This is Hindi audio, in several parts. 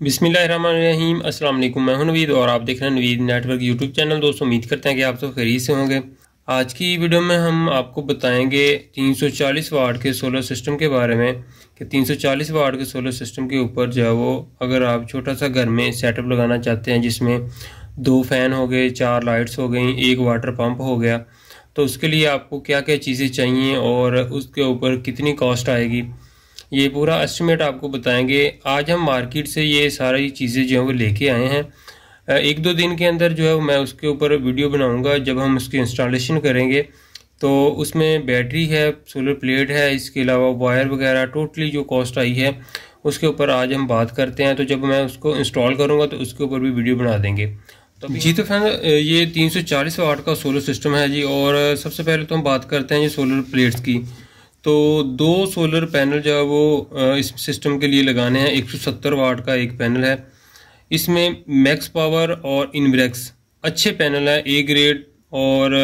बिस्मिल्लाहिर्रहमानिर्रहीम। अस्सलाम वालेकुम। मैं हूं नवीद और आप देख रहे हैं नवीद नेटवर्क यूट्यूब चैनल। दोस्तों, उम्मीद करते हैं कि आप तो खैरियत से होंगे। आज की वीडियो में हम आपको बताएंगे 340 वाट के सोलर सिस्टम के बारे में कि 340 वाट के सोलर सिस्टम के ऊपर जो है वो अगर आप छोटा सा घर में सेटअप लगाना चाहते हैं जिसमें 2 फ़ैन हो गए, 4 लाइट्स हो गई, 1 वाटर पंप हो गया, तो उसके लिए आपको क्या क्या चीज़ें चाहिए और उसके ऊपर कितनी कॉस्ट आएगी, ये पूरा एस्टिमेट आपको बताएंगे। आज हम मार्केट से ये सारी चीज़ें जो है वो लेके आए हैं। 1-2 दिन के अंदर जो है मैं उसके ऊपर वीडियो बनाऊंगा। जब हम उसकी इंस्टॉलेशन करेंगे तो उसमें बैटरी है, सोलर प्लेट है, इसके अलावा वायर वगैरह टोटली जो कॉस्ट आई है उसके ऊपर आज हम बात करते हैं। तो जब मैं उसको इंस्टॉल करूँगा तो उसके ऊपर भी वीडियो बना देंगे। तो जी तो फ्रेंड, ये 340 वाट का सोलर सिस्टम है जी। और सबसे पहले तो हम बात करते हैं ये सोलर प्लेट्स की। तो 2 सोलर पैनल जो है वो इस सिस्टम के लिए लगाने हैं। 170 वाट का एक पैनल है। इसमें मैक्स पावर और इनब्रेक्स अच्छे पैनल है, ए ग्रेड। और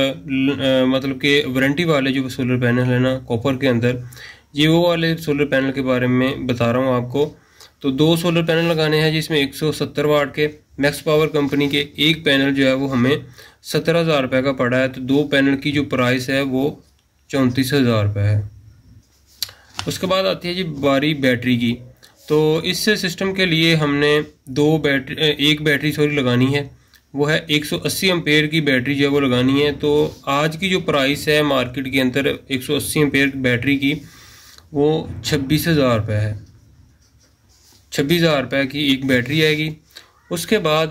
मतलब कि वारंटी वाले जो सोलर पैनल है ना कॉपर के अंदर, ये वो वाले सोलर पैनल के बारे में बता रहा हूँ आपको। तो 2 सोलर पैनल लगाने हैं जिसमें 170 वाट के मैक्स पावर कंपनी के। एक पैनल जो है वो हमें 17,000 रुपये का पड़ा है। तो 2 पैनल की जो प्राइस है वो 34,000 रुपये है। उसके बाद आती है जी बारी बैटरी की। तो इस सिस्टम के लिए हमने एक बैटरी लगानी है, वो है 180 एम्पेयर की बैटरी जो है वो लगानी है। तो आज की जो प्राइस है मार्केट के अंदर 180 एम्पेयर बैटरी की वो 26,000 रुपये है। 26,000 रुपये की एक बैटरी आएगी। उसके बाद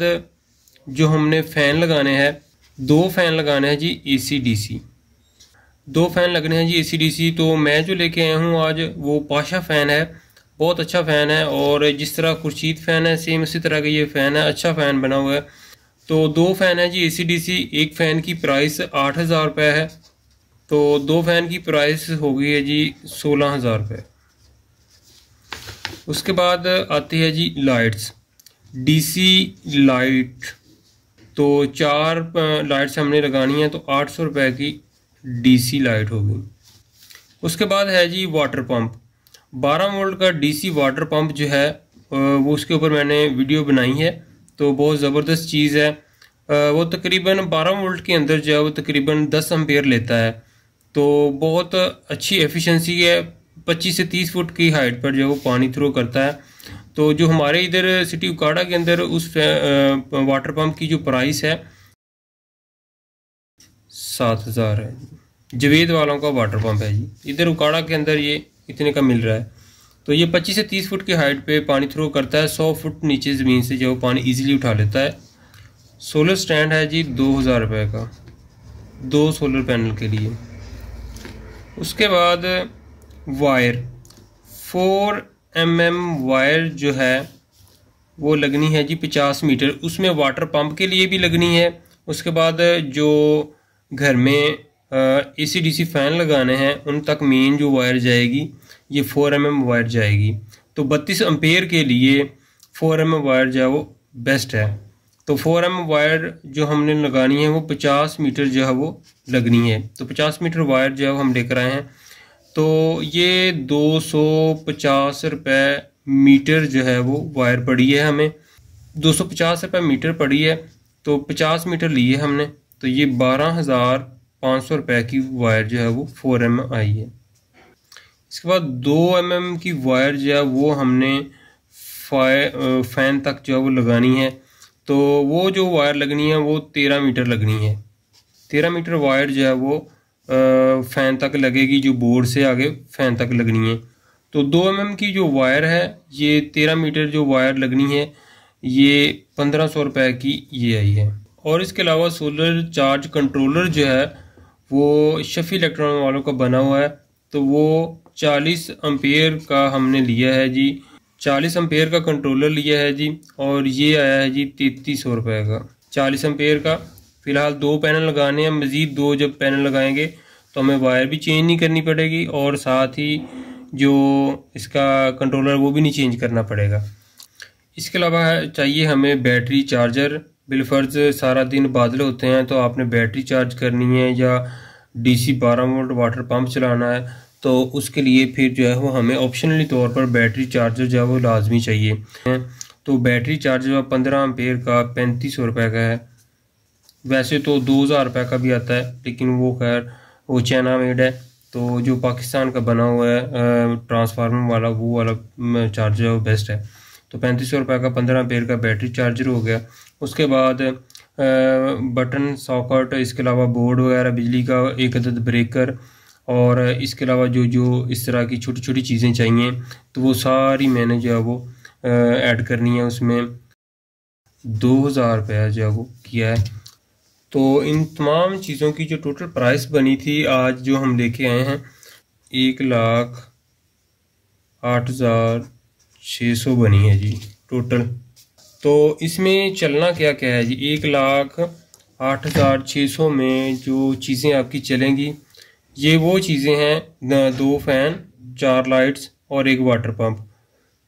जो हमने फ़ैन लगाने हैं, 2 फ़ैन लगाने हैं जी AC/DC। 2 फ़ैन लगने हैं जी AC/DC। तो मैं जो लेके आया हूँ आज वो पाशा फ़ैन है, बहुत अच्छा फ़ैन है। और जिस तरह खुर्शीद फ़ैन है सेम उसी तरह का ये फ़ैन है, अच्छा फ़ैन बना हुआ है। तो 2 फ़ैन है जी AC/DC। एक फ़ैन की प्राइस 8,000 रुपये है। तो 2 फ़ैन की प्राइस हो गई है जी 16,000 रुपये। उसके बाद आती है जी लाइट्स, DC लाइट। तो 4 लाइट्स हमने लगानी है, तो 800 रुपये की DC लाइट होगी। उसके बाद है जी वाटर पंप, 12 वोल्ट का DC वाटर पंप जो है वो उसके ऊपर मैंने वीडियो बनाई है। तो बहुत ज़बरदस्त चीज़ है। वो तकरीबन 12 वोल्ट के अंदर जो है वो तकरीबन 10 एम्पेयर लेता है। तो बहुत अच्छी एफिशिएंसी है। 25 से 30 फुट की हाइट पर जो है वो पानी थ्रो करता है। तो जो हमारे इधर सिटी उकाड़ा के अंदर उस वाटर पंप की जो प्राइस है 7,000 है। जवेद वालों का वाटर पंप है जी, इधर उकाड़ा के अंदर ये इतने का मिल रहा है। तो ये 25 से 30 फुट की हाइट पे पानी थ्रो करता है। 100 फुट नीचे ज़मीन से जो पानी इजीली उठा लेता है। सोलर स्टैंड है जी 2,000 रुपये का, 2 सोलर पैनल के लिए। उसके बाद वायर, 4 mm वायर जो है वो लगनी है जी 50 मीटर। उसमें वाटर पंप के लिए भी लगनी है। उसके बाद जो घर में AC/DC फ़ैन लगाने हैं उन तक मेन जो वायर जाएगी ये 4 mm वायर जाएगी। तो 32 एम्पेयर के लिए 4 mm वायर जो है वो बेस्ट है। तो 4 mm वायर जो हमने लगानी है वो 50 मीटर जो है वो लगनी है। तो 50 मीटर वायर जो है हम लेकर आए हैं। तो ये 250 रुपये मीटर जो है वो वायर पड़ी है हमें, 250 रुपये मीटर पड़ी है। तो 50 मीटर लिए हमने, तो ये 12,500 रुपये की वायर जो है वो 4 mm आई है। इसके बाद 2 mm की वायर जो है वो हमने फ़ैन तक जो है वो लगानी है। तो वो जो वायर लगनी है वो 13 मीटर लगनी है। 13 मीटर वायर जो है वो फ़ैन तक लगेगी, जो बोर्ड से आगे फ़ैन तक लगनी है। तो 2 mm की जो वायर है, ये 13 मीटर जो वायर लगनी है ये 1,500 रुपये की ये आई है। और इसके अलावा सोलर चार्ज कंट्रोलर जो है वो शफी इलेक्ट्रॉनिक वालों का बना हुआ है। तो वो 40 एम्पेयर का हमने लिया है जी, 40 एम्पेयर का कंट्रोलर लिया है जी। और ये आया है जी 3300 रुपये का, 40 एम्पेयर का। फ़िलहाल 2 पैनल लगाने हैं, मज़ीद 2 जब पैनल लगाएंगे तो हमें वायर भी चेंज नहीं करनी पड़ेगी और साथ ही जो इसका कंट्रोलर वो भी नहीं चेंज करना पड़ेगा। इसके अलावा चाहिए हमें बैटरी चार्जर। बिलफर्ज सारा दिन बादल होते हैं तो आपने बैटरी चार्ज करनी है या DC 12 वोल्ट वाटर पंप चलाना है, तो उसके लिए फिर जो है वो हमें ऑप्शनली तौर पर बैटरी चार्जर जो है वो लाजमी चाहिए। तो बैटरी चार्ज 15 एम्पेयर का 3500 रुपये का है। वैसे तो 2000 रुपये का भी आता है, लेकिन वो खैर वो चाइना मेड है, तो जो पाकिस्तान का बना हुआ है ट्रांसफार्मर वाला वो वाला चार्जर वो बेस्ट है। तो 3500 रुपये का 15 एम्पेयर का बैटरी चार्जर हो गया। उसके बाद बटन सॉकेट, इसके अलावा बोर्ड वगैरह, बिजली का एक अदद ब्रेकर, और इसके अलावा जो जो इस तरह की छोटी छोटी चीज़ें चाहिए तो वो सारी मैंने जो है वो ऐड करनी है। उसमें 2000 रुपया जो है वो किया है। तो इन तमाम चीज़ों की जो टोटल प्राइस बनी थी आज जो हम लेके आए हैं 1,08,600 बनी है जी टोटल। तो इसमें चलना क्या क्या है जी, 1,08,600 में जो चीज़ें आपकी चलेंगी ये वो चीज़ें हैं 2 फैन, 4 लाइट्स और एक वाटर पंप।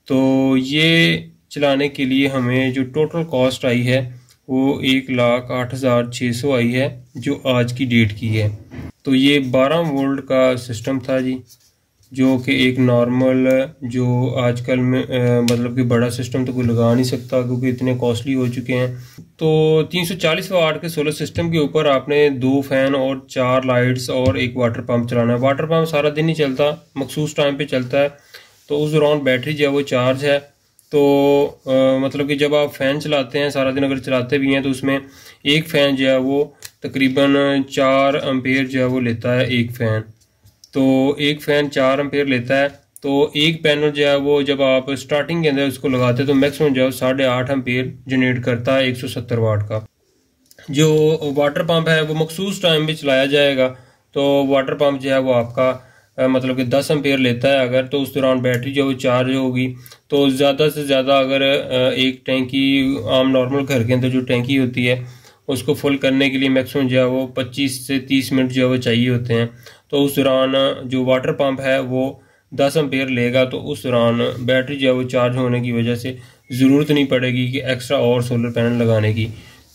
तो ये चलाने के लिए हमें जो टोटल कॉस्ट आई है वो 1,08,600 आई है जो आज की डेट की है। तो ये 12 वोल्ट का सिस्टम था जी, जो कि एक नॉर्मल जो आजकल में मतलब कि बड़ा सिस्टम तो कोई लगा नहीं सकता क्योंकि इतने कॉस्टली हो चुके हैं। तो 340 वाट के सोलर सिस्टम के ऊपर आपने 2 फैन और 4 लाइट्स और एक वाटर पंप चलाना है। वाटर पंप सारा दिन ही चलता, मखसूस टाइम पे चलता है, तो उस दौरान बैटरी जो है वो चार्ज है। तो मतलब कि जब आप फ़ैन चलाते हैं सारा दिन अगर चलाते भी हैं तो उसमें एक फ़ैन जो है वो तकरीबन 4 एम्पेयर जो है वो लेता है एक फ़ैन। तो एक फ़ैन 4 एम्पेयर लेता है। तो एक पैनल जो है वो जब आप स्टार्टिंग के अंदर उसको लगाते हैं तो मैक्सिमम जो है 8.5 एम्पेयर जनरेट करता है 170 वाट का। जो वाटर पंप है वो मखसूस टाइम में चलाया जाएगा, तो वाटर पंप जो है वो आपका मतलब कि 10 एम्पेयर लेता है अगर, तो उस दौरान बैटरी जो चार्ज होगी। तो ज़्यादा से ज़्यादा अगर एक टैंकी आम नॉर्मल घर के अंदर जो टैंकी होती है उसको फुल करने के लिए मैक्सिमम जो है वो 25 से 30 मिनट जो है वो चाहिए होते हैं। तो उस दौरान जो वाटर पंप है वो 10 एम्पेयर लेगा, तो उस दौरान बैटरी जो है वो चार्ज होने की वजह से ज़रूरत नहीं पड़ेगी कि एक्स्ट्रा और सोलर पैनल लगाने की।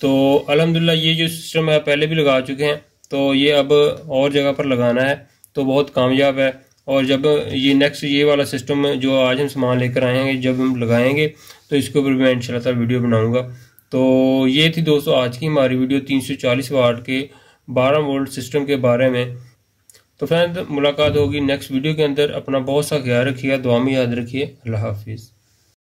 तो अल्हम्दुलिल्लाह ये जो सिस्टम है पहले भी लगा चुके हैं, तो ये अब और जगह पर लगाना है तो बहुत कामयाब है। और जब ये नेक्स्ट ये वाला सिस्टम जो आज हम सामान लेकर आएंगे जब हम लगाएंगे तो इसके ऊपर मैं इंशाल्लाह ताला वीडियो बनाऊंगा। तो ये थी दोस्तों आज की हमारी वीडियो 340 वाट के 12 वोल्ट सिस्टम के बारे में। तो फ्रेंड मुलाकात होगी नेक्स्ट वीडियो के अंदर। अपना बहुत सा ख्याल रखिएगा, दुआ में याद रखिए। अल्लाह हाफिज़।